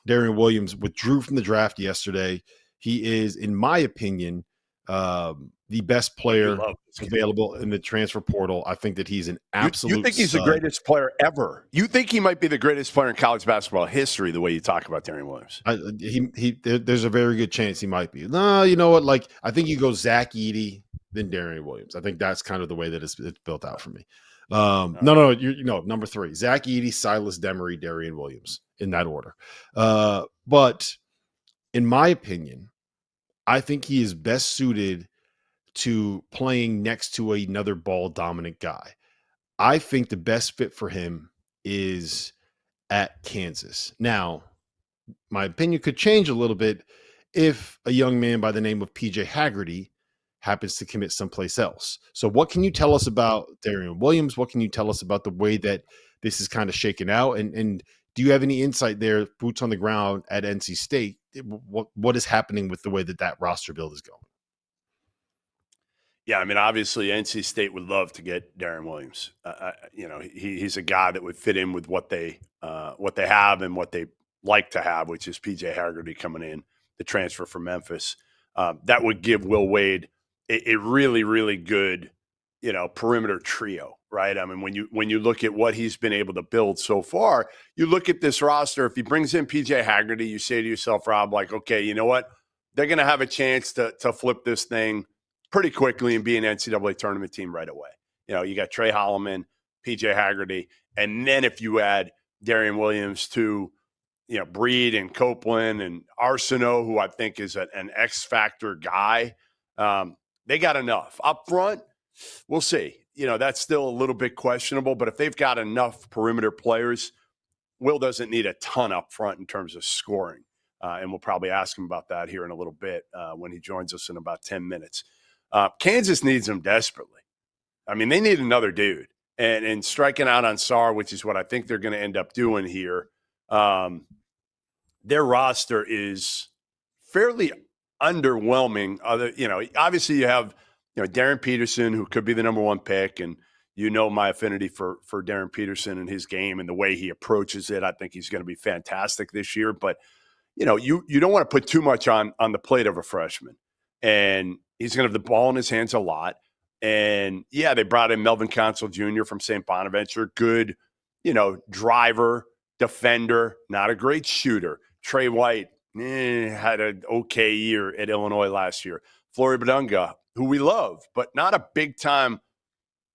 Darrion Williams withdrew from the draft yesterday. He is, in my opinion, the best player available in the transfer portal. I think that he's an absolute You think he's stud. the greatest player ever? You think he might be the greatest player in college basketball history, the way you talk about Darrion Williams? There's a very good chance he might be. No, you know what? Like, I think you go Zach Edey, then Darrion Williams. I think that's kind of the way that it's built out for me. Number 3, Zach Edey, Silas Demery, Darrion Williams, in that order. But in my opinion, I think he is best suited to playing next to another ball dominant guy. I think the best fit for him is at Kansas. Now, my opinion could change a little bit if a young man by the name of PJ Haggerty happens to commit someplace else. So what can you tell us about Darrion Williams? What can you tell us about the way that this is kind of shaken out? And do you have any insight there, boots on the ground at NC State? What is happening with the way that roster build is going? Yeah, I mean, obviously, NC State would love to get Darrion Williams. He's a guy that would fit in with what they have and what they like to have, which is PJ Haggerty coming in, the transfer from Memphis. That would give Will Wade a really, really good, perimeter trio, right? I mean, when you look at what he's been able to build so far, you look at this roster. If he brings in PJ Haggerty, you say to yourself, Rob, like, okay, you know what? They're going to have a chance to flip this thing pretty quickly and be an NCAA tournament team right away. You got Trey Holloman, PJ Haggerty, and then if you add Darrion Williams to, Breed and Copeland and Arsenault, who I think is an X-factor guy, they got enough. Up front, we'll see. That's still a little bit questionable, but if they've got enough perimeter players, Will doesn't need a ton up front in terms of scoring. And we'll probably ask him about that here in a little bit when he joins us in about 10 minutes. Kansas needs him desperately. I mean, they need another dude. And striking out on Sarr, which is what I think they're going to end up doing here, their roster is fairly underwhelming. Obviously you have, Darren Peterson, who could be the number 1 pick, and my affinity for Darren Peterson and his game and the way he approaches it. I think he's going to be fantastic this year. But, you don't want to put too much on the plate of a freshman. And he's going to have the ball in his hands a lot. And, yeah, they brought in Melvin Council Jr. from St. Bonaventure. Good, driver, defender, not a great shooter. Trey White had an okay year at Illinois last year. Flory Badunga, who we love, but not a big-time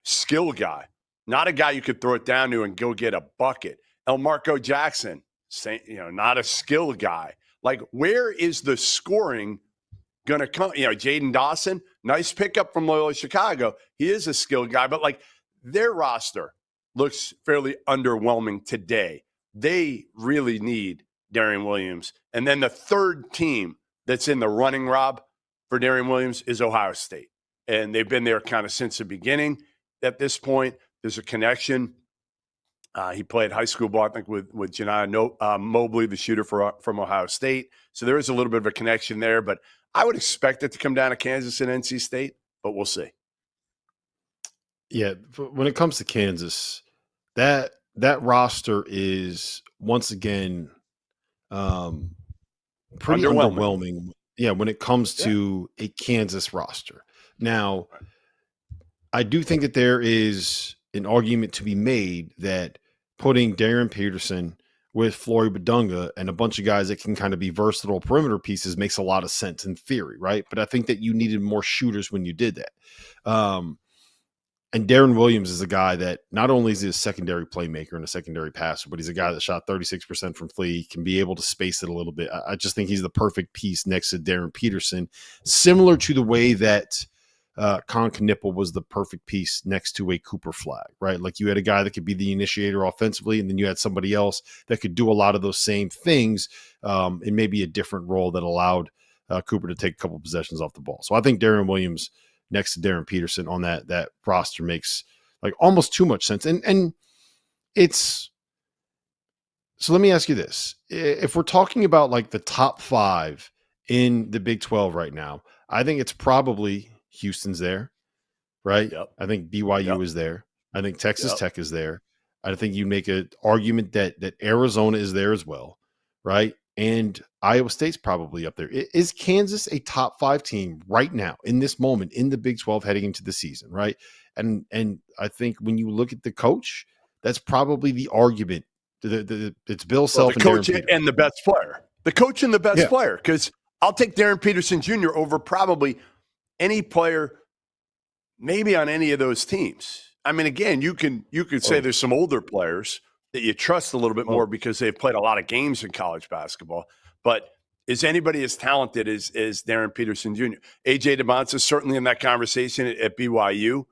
skill guy. Not a guy you could throw it down to and go get a bucket. Elmarco Jackson, not a skill guy. Like, where is the scoring going to come? Jaden Dawson, nice pickup from Loyola Chicago. He is a skilled guy, but their roster looks fairly underwhelming today. They really need Darrion Williams. And then the third team that's in the running, Rob, for Darrion Williams is Ohio State. And they've been there kind of since the beginning. At this point, there's a connection. He played high school ball, I think, with Janiah Mobley, the shooter from Ohio State. So there is a little bit of a connection there. But I would expect it to come down to Kansas and NC State, but we'll see. Yeah, when it comes to Kansas, that roster is once again pretty underwhelming. Yeah, when it comes to a Kansas roster. Now, I do think that there is an argument to be made that putting Darren Peterson with Flory Badunga and a bunch of guys that can kind of be versatile perimeter pieces makes a lot of sense in theory, right? But I think that you needed more shooters when you did that. And Darrion Williams is a guy that not only is he a secondary playmaker and a secondary passer, but he's a guy that shot 36% from three, can be able to space it a little bit. I just think he's the perfect piece next to Darren Peterson, similar to the way that Con Knippel was the perfect piece next to a Cooper Flag, right? Like you had a guy that could be the initiator offensively, and then you had somebody else that could do a lot of those same things in maybe a different role that allowed Cooper to take a couple possessions off the ball. So I think Darrion Williams next to Darren Peterson on that roster makes like almost too much sense. And it's, so let me ask you this. If we're talking about like the top 5 in the Big 12 right now, I think it's probably Houston's there, right? Yep. I think BYU is there. I think Texas Tech is there. I think you make an argument that Arizona is there as well, right? and Iowa State's probably up there. Is Kansas a top 5 team right now in this moment in the Big 12 heading into the season, right? And I think when you look at the coach, that's probably the argument. It's Bill Self the coach and the best player. The coach and the best player, because I'll take Darren Peterson Jr. over probably any player, maybe on any of those teams. I mean, again, you could say there's some older players that you trust a little bit more because they've played a lot of games in college basketball. But is anybody as talented as Darren Peterson Jr.? A.J. DeMonts is certainly in that conversation at BYU.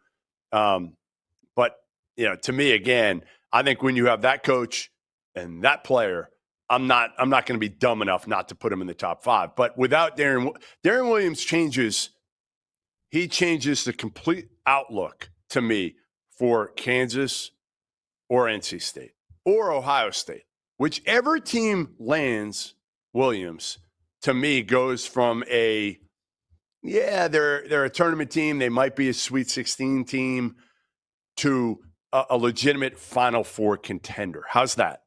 But, to me, again, I think when you have that coach and that player, I'm not going to be dumb enough not to put him in the top 5. But without Darrion Williams changes the complete outlook to me for Kansas or NC State or Ohio State. Whichever team lands Williams, to me, goes from they're a tournament team, they might be a Sweet 16 team, to a legitimate Final Four contender. How's that?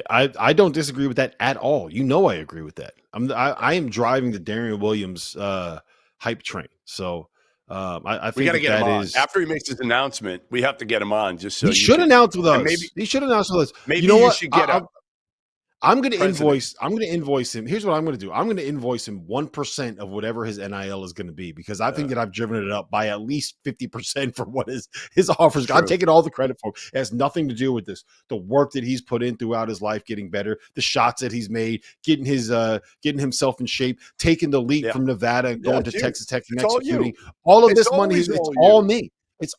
I don't disagree with that at all. I agree with that. I am driving the Darrion Williams hype train. So I think we got to get him on. is After he makes his announcement, we have to get him on. Just so he should announce with us. He should announce with us. Maybe you should get I'm going to invoice him. Here's what I'm going to do. I'm going to invoice him 1% of whatever his NIL is going to be, because I think that I've driven it up by at least 50% for what his offers. I'm taking all the credit for it. It has nothing to do with this. The work that he's put in throughout his life, getting better, the shots that he's made, getting himself in shape, taking the leap from Nevada and going to Texas Tech and executing. All of this money, it's all me. It's